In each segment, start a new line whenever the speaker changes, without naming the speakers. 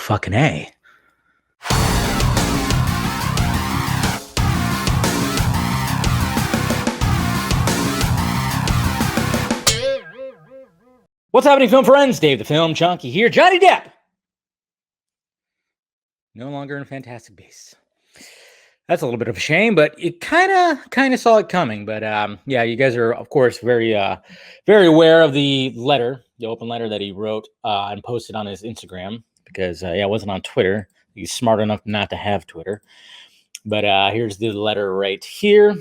Fucking A. What's happening, film friends? Dave the Film Junkie here. Johnny Depp. No longer in Fantastic Beasts. That's a little bit of a shame, but you kind of saw it coming. But yeah, you guys are, of course, very aware of the letter, the open letter that he wrote and posted on his Instagram, because it wasn't on Twitter. He's smart enough not to have Twitter. But here's the letter right here.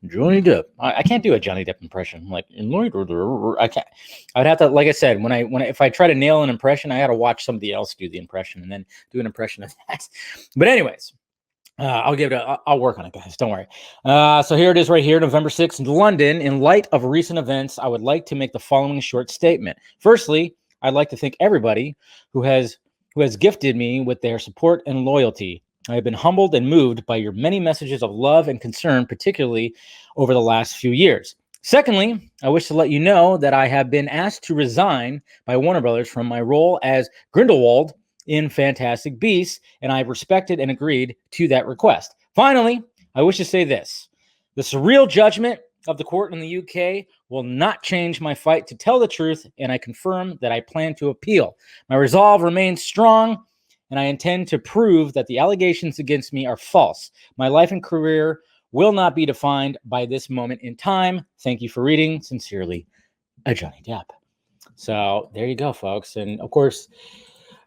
Johnny Depp. I can't do a Johnny Depp impression. Like, I can't. I would have to, like I said, if I try to nail an impression, I got to watch somebody else do the impression and then do an impression of that. But anyways, I'll work on it, guys. Don't worry. So here it is right here, November 6th in London. In light of recent events, I would like to make the following short statement. Firstly, I'd like to thank everybody who has gifted me with their support and loyalty. I have been humbled and moved by your many messages of love and concern, particularly over the last few years. Secondly, I wish to let you know that I have been asked to resign by Warner Brothers from my role as Grindelwald in Fantastic Beasts, and I've respected and agreed to that request. Finally, I wish to say this. The surreal judgment of the court in the UK will not change my fight to tell the truth, and I confirm that I plan to appeal. My resolve remains strong, and I intend to prove that the allegations against me are false. My life and career will not be defined by this moment in time. Thank you for reading. Sincerely, a Johnny Depp. So there you go, folks. And of course,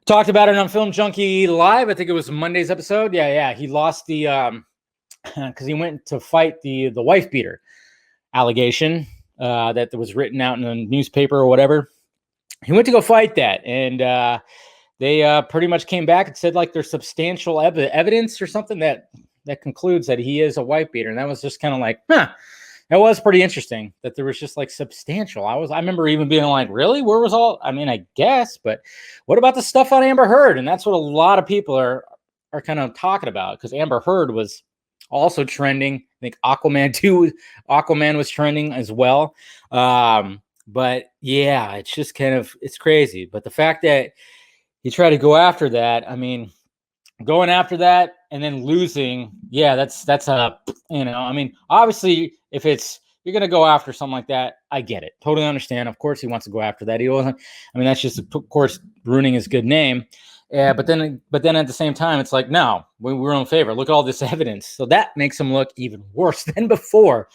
talked about it on Film Junkie Live. I think it was Monday's episode. Yeah. He lost the because he went to fight the wife beater allegation that was written out in a newspaper or whatever. He went to go fight that, and they pretty much came back and said, like, there's substantial evidence or something that concludes that he is a wife beater. And that was just kind of like, that was pretty interesting that there was just like substantial. I remember even being like, really? Where was all? I mean, I guess, but what about the stuff on Amber Heard? And that's what a lot of people are kind of talking about, because Amber Heard was also trending. I think Aquaman was trending as well. But yeah, it's just it's crazy. But the fact that he tried to go after that, I mean, going after that and then losing, yeah, that's I mean, obviously, if you're going to go after something like that, I get it. Totally understand. Of course, he wants to go after that. He wasn't, I mean, that's just, of course, ruining his good name. Yeah, but then at the same time, it's like, no, we're in favor. Look at all this evidence. So that makes him look even worse than before.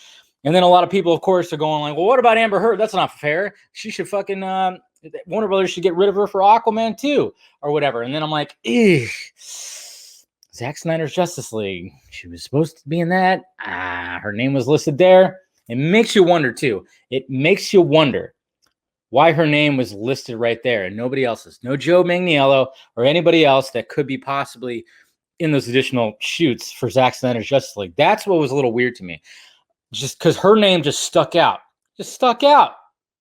And then a lot of people, of course, are going like, well, what about Amber Heard? That's not fair. She should fucking, Warner Brothers should get rid of her for Aquaman 2 or whatever. And then I'm like, Zack Snyder's Justice League. She was supposed to be in that. Her name was listed there. It makes you wonder, too. It makes you wonder why her name was listed right there and nobody else's. No Joe Manganiello or anybody else that could be possibly in those additional shoots for Zack Snyder's Justice League. That's what was a little weird to me. Just because her name just stuck out. Just stuck out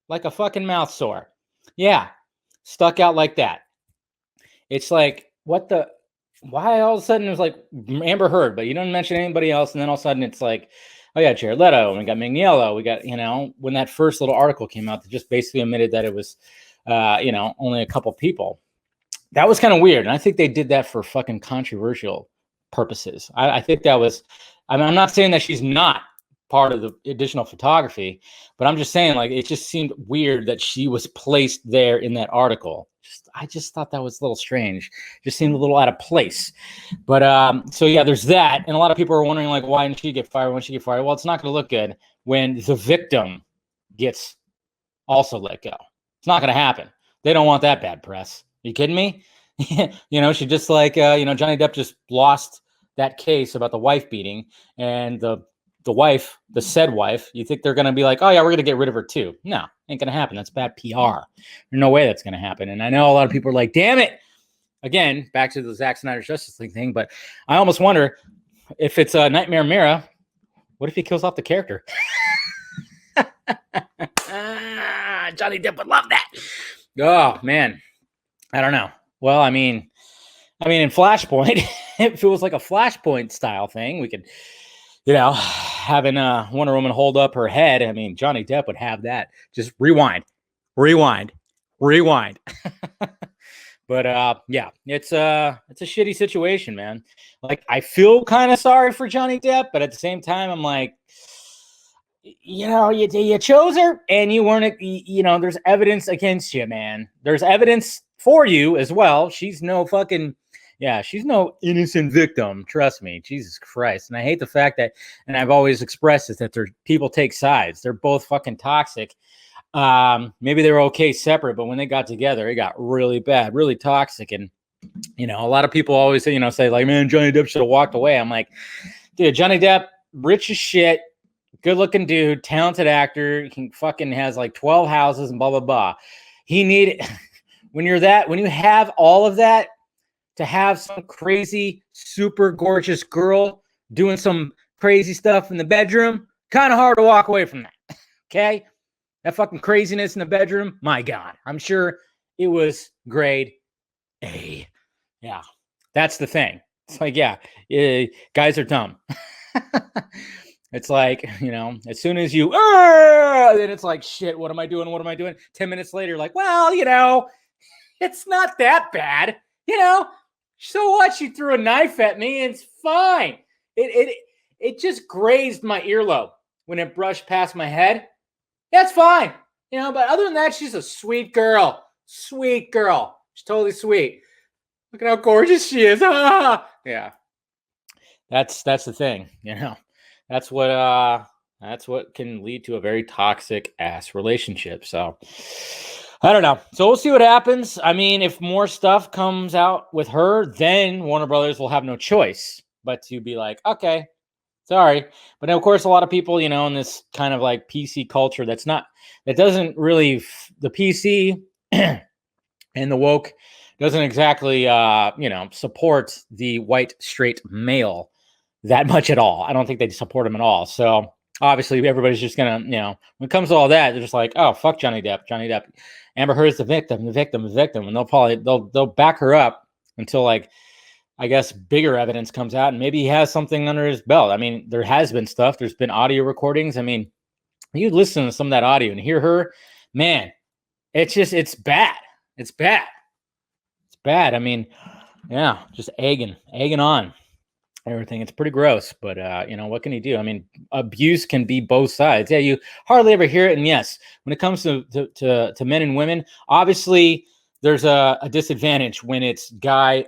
like a fucking mouth sore. Yeah, stuck out like that. It's like, why all of a sudden it was like Amber Heard, but you don't mention anybody else, and then all of a sudden it's like, oh yeah, Jared Leto, and we got Manganiello, we got, when that first little article came out that just basically admitted that it was, only a couple people. That was kind of weird, and I think they did that for fucking controversial purposes. I think that was, I'm not saying that she's not part of the additional photography, but I'm just saying, like, it just seemed weird that she was placed there in that article. I just thought that was a little strange. Just seemed a little out of place. But so yeah, there's that. And a lot of people are wondering, like, why didn't she get fired? When she get fired? Well, it's not going to look good when the victim gets also let go. It's not going to happen. They don't want that bad press. Are you kidding me? She just like, Johnny Depp just lost that case about the wife beating, and the wife, the said wife, you think they're going to be like, oh yeah, we're going to get rid of her too. No, ain't going to happen. That's bad PR. There's no way that's going to happen. And I know a lot of people are like, damn it. Again, back to the Zack Snyder's Justice League thing, but I almost wonder if it's a Nightmare Mira, what if he kills off the character? Johnny Depp would love that. Oh man. I don't know. Well, I mean, in Flashpoint, if it was like a Flashpoint style thing, we could, having Wonder Woman hold up her head. I mean, Johnny Depp would have that. Just rewind. But yeah, it's a shitty situation, man. Like, I feel kind of sorry for Johnny Depp, but at the same time, I'm like, you chose her, and you weren't. There's evidence against you, man. There's evidence for you as well. She's no fucking. Yeah, she's no innocent victim. Trust me, Jesus Christ. And I hate the fact that, and I've always expressed it, that people take sides. They're both fucking toxic. Maybe they were okay separate, but when they got together, it got really bad, really toxic. And a lot of people always say like, man, Johnny Depp should have walked away. I'm like, dude, Johnny Depp, rich as shit, good looking dude, talented actor. He fucking has like 12 houses and blah, blah, blah. He needed, when you have all of that, to have some crazy, super gorgeous girl doing some crazy stuff in the bedroom, kind of hard to walk away from that. Okay. That fucking craziness in the bedroom, my God, I'm sure it was grade A. Yeah, that's the thing. It's like, yeah, guys are dumb. It's like, as soon as you, then it's like, shit, what am I doing? What am I doing? 10 minutes later, like, well, it's not that bad. So what? She threw a knife at me. It's fine. It just grazed my earlobe when it brushed past my head. That's fine. But other than that, she's a sweet girl. Sweet girl. She's totally sweet. Look at how gorgeous she is. Yeah. That's the thing, That's what can lead to a very toxic ass relationship. So I don't know. So we'll see what happens. I mean, if more stuff comes out with her, then Warner Brothers will have no choice but to be like, okay, sorry. But of course, a lot of people, in this kind of like PC culture, that doesn't really, the PC and the woke doesn't exactly, support the white straight male that much at all. I don't think they support him at all. So obviously everybody's just going to, when it comes to all that, they're just like, oh, fuck Johnny Depp. Amber Heard's the victim. And they'll back her up until, like, I guess bigger evidence comes out, and maybe he has something under his belt. I mean, there has been stuff. There's been audio recordings. I mean, you listen to some of that audio and hear her, man, it's bad. It's bad. It's bad. I mean, yeah, just egging on everything. It's pretty gross, but what can you do? I mean, abuse can be both sides. Yeah, you hardly ever hear it. And yes, when it comes to men and women, obviously there's a disadvantage when it's guy,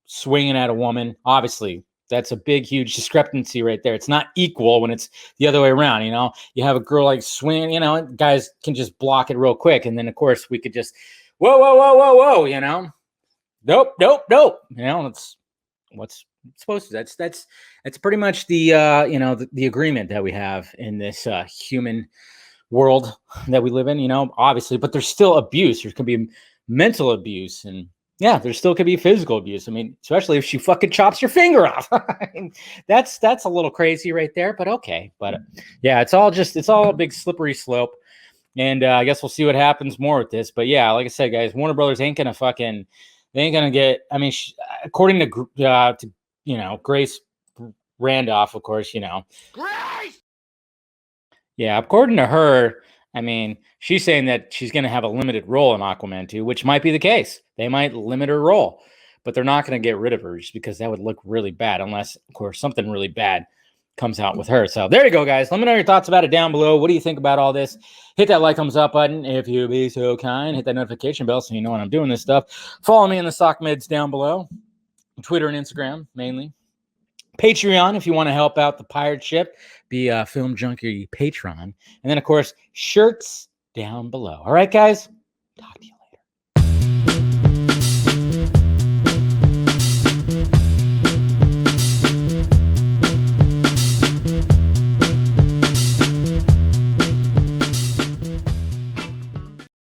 swinging at a woman. Obviously, that's a big, huge discrepancy right there. It's not equal when it's the other way around. You have a girl like swinging, guys can just block it real quick. And then of course we could just, whoa, nope. It's what's supposed to. That's pretty much the the agreement that we have in this human world that we live in. Obviously, but there's still abuse. There could be mental abuse, and yeah, there still could be physical abuse. I mean, especially if she fucking chops your finger off. I mean, that's a little crazy right there, but okay. But yeah, it's all a big slippery slope. And I guess we'll see what happens more with this. But yeah, like I said, guys, Warner Brothers ain't gonna get. I mean, according to Grace Randolph, of course, Grace! Yeah, according to her, I mean, she's saying that she's going to have a limited role in Aquaman 2, which might be the case. They might limit her role, but they're not going to get rid of her just because that would look really bad, unless, of course, something really bad comes out with her. So there you go, guys. Let me know your thoughts about it down below. What do you think about all this? Hit that like, thumbs up button if you be so kind. Hit that notification bell so you know when I'm doing this stuff. Follow me in the sock mids down below. Twitter and Instagram, mainly. Patreon, if you want to help out the pirate ship, be a Film Junkie patron. And then, of course, shirts down below. All right, guys? Talk to you.